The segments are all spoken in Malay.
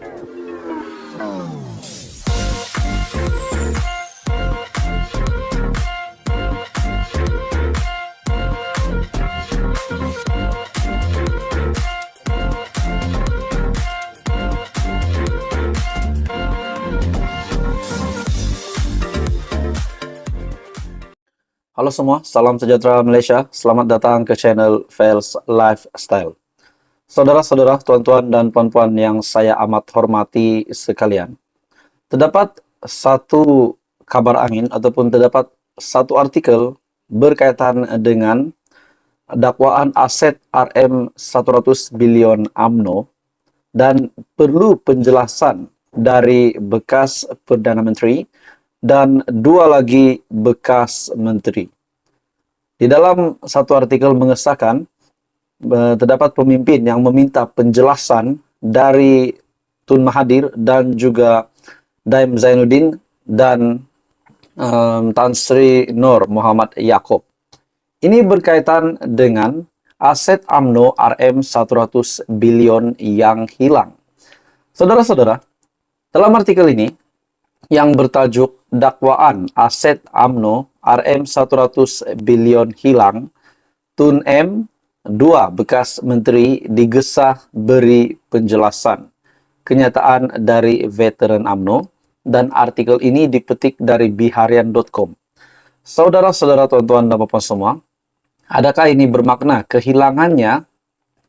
Halo semua, salam sejahtera Malaysia. Selamat datang ke channel Fels Lifestyle. Saudara-saudara, tuan-tuan dan puan-puan yang saya amat hormati sekalian. Terdapat satu kabar angin ataupun terdapat satu artikel berkaitan dengan dakwaan aset RM100 bilion UMNO dan perlu penjelasan dari bekas Perdana Menteri dan dua lagi bekas menteri. Di dalam satu artikel mengesahkan terdapat pemimpin yang meminta penjelasan dari Tun Mahathir dan juga Daim Zainuddin dan Tan Sri Nur Muhammad Yaakob. Ini berkaitan dengan aset UMNO RM100 bilion yang hilang. Saudara-saudara, dalam artikel ini yang bertajuk dakwaan aset UMNO RM100 bilion hilang, Tun M, dua bekas menteri digesah beri penjelasan. Kenyataan dari veteran UMNO, dan artikel ini dipetik dari biharian.com. Saudara-saudara, tuan-tuan dan puan semua, adakah ini bermakna kehilangannya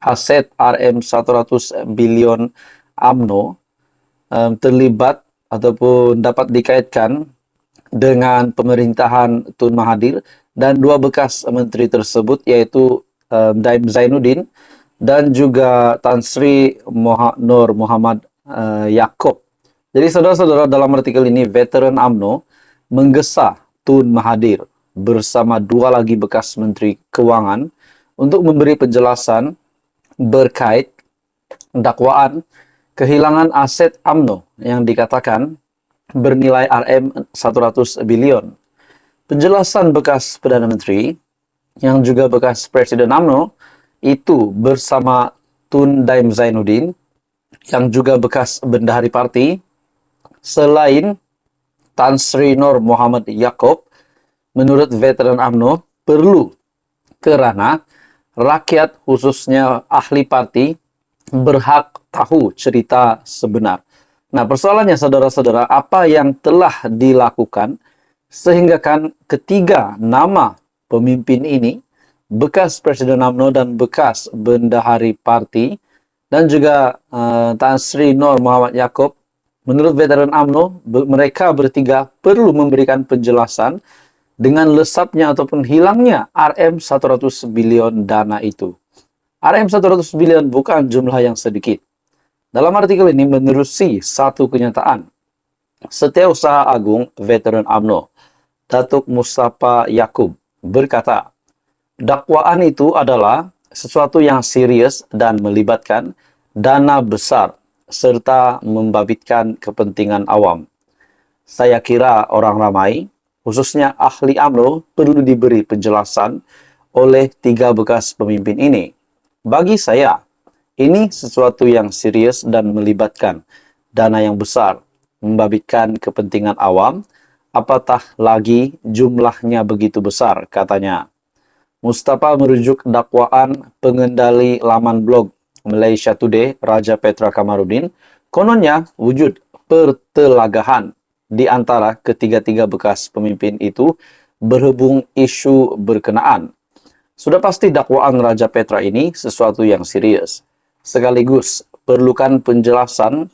aset RM100 bilion UMNO terlibat ataupun dapat dikaitkan dengan pemerintahan Tun Mahathir dan dua bekas menteri tersebut, yaitu Daim Zainuddin dan juga Tan Sri Nur Muhammad Yaakob. Jadi saudara-saudara, dalam artikel ini veteran UMNO menggesah Tun Mahathir bersama dua lagi bekas menteri keuangan untuk memberi penjelasan berkait dakwaan kehilangan aset UMNO yang dikatakan bernilai RM100 bilion. Penjelasan bekas Perdana Menteri yang juga bekas Presiden UMNO itu bersama Tun Daim Zainuddin yang juga bekas Bendahari Parti, selain Tan Sri Nur Muhammad Yaakob, menurut veteran UMNO perlu kerana rakyat khususnya ahli parti berhak tahu cerita sebenar. Nah, persoalannya saudara-saudara, apa yang telah dilakukan sehingga kan ketiga nama pemimpin ini, bekas Presiden UMNO dan bekas Bendahari Parti dan juga Tan Sri Nur Muhammad Yaakob, menurut veteran UMNO, mereka bertiga perlu memberikan penjelasan dengan lesapnya ataupun hilangnya RM100 bilion dana itu. RM100 bilion bukan jumlah yang sedikit. Dalam artikel ini menerusi satu kenyataan. Setiausaha Agung Veteran UMNO, Datuk Mustafa Yaakob, berkata, dakwaan itu adalah sesuatu yang serius dan melibatkan dana besar serta membabitkan kepentingan awam. Saya kira orang ramai, khususnya ahli UMNO, perlu diberi penjelasan oleh tiga bekas pemimpin ini. Bagi saya, ini sesuatu yang serius dan melibatkan dana yang besar, membabitkan kepentingan awam, apatah lagi jumlahnya begitu besar, katanya. Mustafa merujuk dakwaan pengendali laman blog Malaysia Today, Raja Petra Kamarudin. Kononnya wujud pertelagahan di antara ketiga-tiga bekas pemimpin itu berhubung isu berkenaan. Sudah pasti dakwaan Raja Petra ini sesuatu yang serius. Sekaligus perlukan penjelasan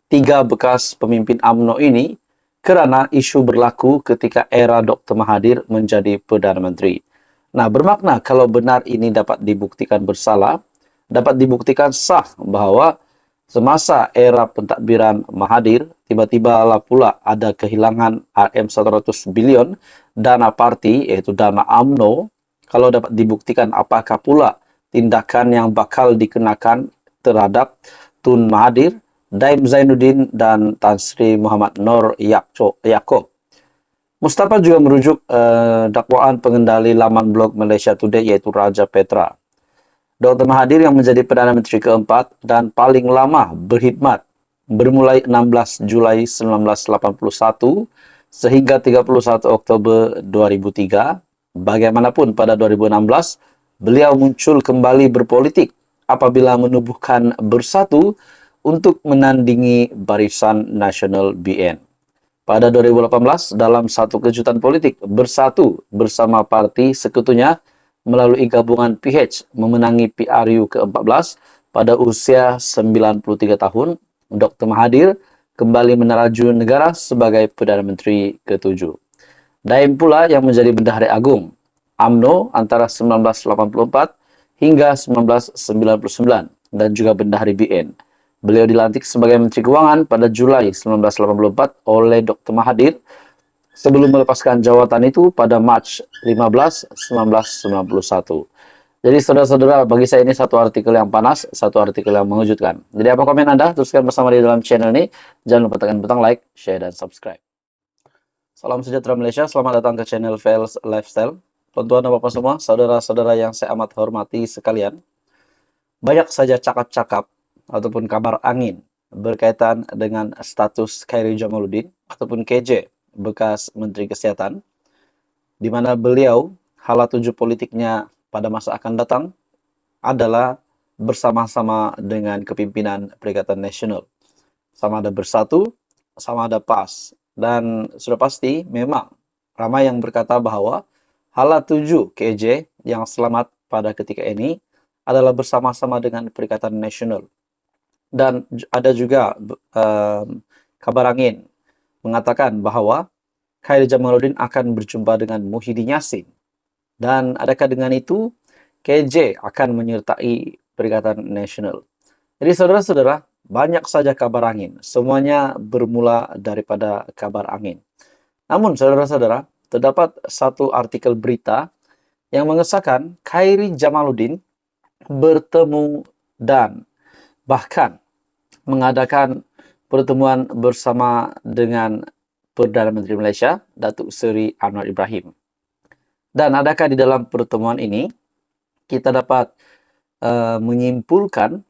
tiga bekas pemimpin UMNO ini kerana isu berlaku ketika era Dr. Mahathir menjadi Perdana Menteri. Nah, bermakna kalau benar ini dapat dibuktikan bersalah, dapat dibuktikan sah bahawa semasa era pentadbiran Mahathir, tiba-tiba pula ada kehilangan RM100 bilion dana parti, iaitu dana UMNO. Kalau dapat dibuktikan, apakah pula tindakan yang bakal dikenakan terhadap Tun Mahathir, Daim Zainuddin dan Tan Sri Muhammad Nur Yaakob. Mustafa juga merujuk dakwaan pengendali laman blog Malaysia Today, yaitu Raja Petra. Dr. Mahathir yang menjadi Perdana Menteri keempat dan paling lama berkhidmat bermulai 16 Julai 1981 sehingga 31 Oktober 2003. Bagaimanapun pada 2016, beliau muncul kembali berpolitik apabila menubuhkan Bersatu untuk menandingi Barisan Nasional BN. Pada 2018, dalam satu kejutan politik, Bersatu bersama parti sekutunya melalui gabungan PH memenangi PRU ke-14 pada usia 93 tahun. Dr. Mahathir kembali meneraju negara sebagai Perdana Menteri ke-7. Daim pula yang menjadi Bendahara Agung UMNO antara 1984 hingga 1999 dan juga Bendahara BN. Beliau dilantik sebagai Menteri Keuangan pada Julai 1984 oleh Dr. Mahathir sebelum melepaskan jawatan itu pada Mac 15 1991. Jadi saudara-saudara, bagi saya ini satu artikel yang panas, satu artikel yang mengejutkan. Jadi apa komen Anda? Teruskan bersama di dalam channel ini. Jangan lupa tekan butang like, share, dan subscribe. Salam sejahtera Malaysia, selamat datang ke channel Fails Lifestyle. Tuan-tuan dan bapak semua, saudara-saudara yang saya amat hormati sekalian. Banyak saja cakap-cakap ataupun kabar angin berkaitan dengan status Khairy Jamaluddin ataupun KJ, bekas Menteri Kesehatan, di mana beliau hala tuju politiknya pada masa akan datang adalah bersama-sama dengan kepimpinan Perikatan Nasional. Sama ada Bersatu, sama ada PAS. Dan sudah pasti memang ramai yang berkata bahwa hala tuju KJ yang selamat pada ketika ini adalah bersama-sama dengan Perikatan Nasional. Dan ada juga kabar angin mengatakan bahwa Khairy Jamaluddin akan berjumpa dengan Muhyiddin Yassin. Dan adakah dengan itu KJ akan menyertai Perikatan Nasional? Jadi saudara-saudara, banyak saja kabar angin. Semuanya bermula daripada kabar angin. Namun saudara-saudara, terdapat satu artikel berita yang mengesahkan Khairy Jamaluddin bertemu dan bahkan mengadakan pertemuan bersama dengan Perdana Menteri Malaysia, Datuk Seri Anwar Ibrahim. Dan adakah di dalam pertemuan ini kita dapat menyimpulkan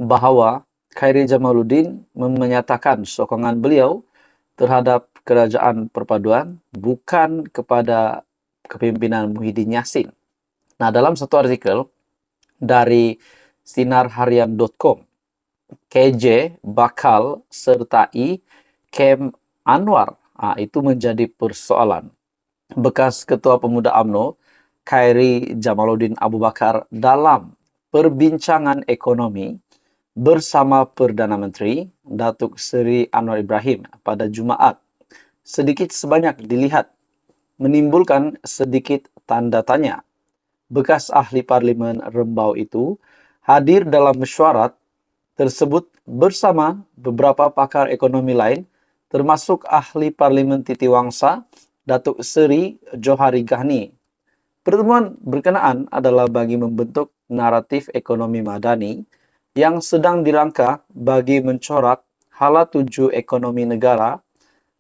bahwa Khairy Jamaluddin menyatakan sokongan beliau terhadap kerajaan perpaduan bukan kepada kepimpinan Muhyiddin Yassin. Nah, dalam satu artikel dari sinarharian.com, KJ bakal sertai kem Anwar. Itu menjadi persoalan. Bekas Ketua Pemuda UMNO, Khairy Jamaluddin Abu Bakar dalam perbincangan ekonomi bersama Perdana Menteri Datuk Seri Anwar Ibrahim pada Jumaat sedikit sebanyak dilihat menimbulkan sedikit tanda tanya. Bekas ahli parlimen Rembau itu hadir dalam mesyuarat tersebut bersama beberapa pakar ekonomi lain termasuk ahli parlimen Titiwangsa Datuk Seri Johari Ghani. Pertemuan berkenaan adalah bagi membentuk naratif ekonomi madani yang sedang dirangka bagi mencorak hala tuju ekonomi negara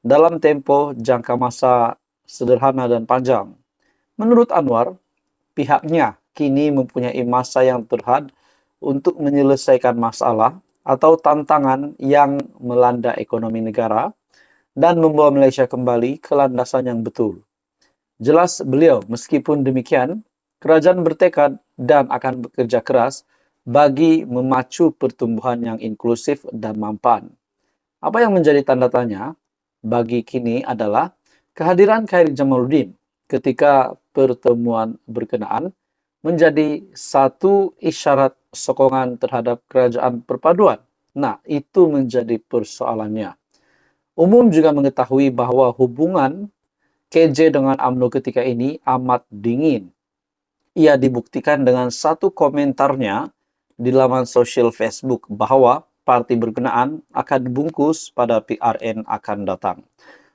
dalam tempo jangka masa sederhana dan panjang. Menurut Anwar, pihaknya kini mempunyai masa yang terhad untuk menyelesaikan masalah atau tantangan yang melanda ekonomi negara dan membawa Malaysia kembali ke landasan yang betul. Jelas beliau, meskipun demikian, kerajaan bertekad dan akan bekerja keras bagi memacu pertumbuhan yang inklusif dan mampan. Apa yang menjadi tanda tanya bagi kini adalah kehadiran Khairy Jamaluddin ketika pertemuan berkenaan menjadi satu isyarat sokongan terhadap kerajaan perpaduan. Nah, itu menjadi persoalannya. Umum juga mengetahui bahwa hubungan KJ dengan UMNO ketika ini amat dingin. Ia dibuktikan dengan satu komentarnya di laman sosial Facebook bahwa parti berkenaan akan dibungkus pada PRN akan datang.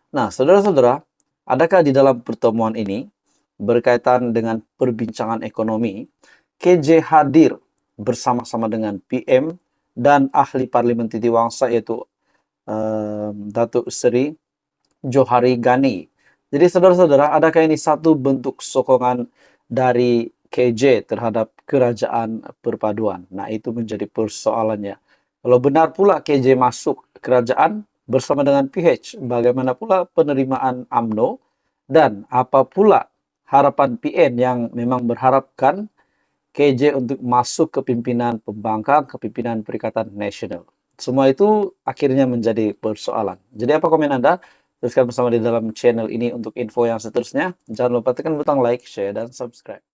Nah, saudara-saudara, adakah di dalam pertemuan ini berkaitan dengan perbincangan ekonomi, KJ hadir bersama-sama dengan PM dan ahli parlimen Titiwangsa yaitu Datuk Seri Johari Ghani. Jadi saudara-saudara, adakah ini satu bentuk sokongan dari KJ terhadap kerajaan perpaduan? Nah, itu menjadi persoalannya. Kalau benar pula KJ masuk kerajaan bersama dengan PH, bagaimana pula penerimaan UMNO dan apa pula harapan PN yang memang berharapkan KJ untuk masuk ke pimpinan pembangkang, kepimpinan Perikatan Nasional. Semua itu akhirnya menjadi persoalan. Jadi apa komen Anda? Teruskan bersama di dalam channel ini untuk info yang seterusnya. Jangan lupa tekan butang like, share, dan subscribe.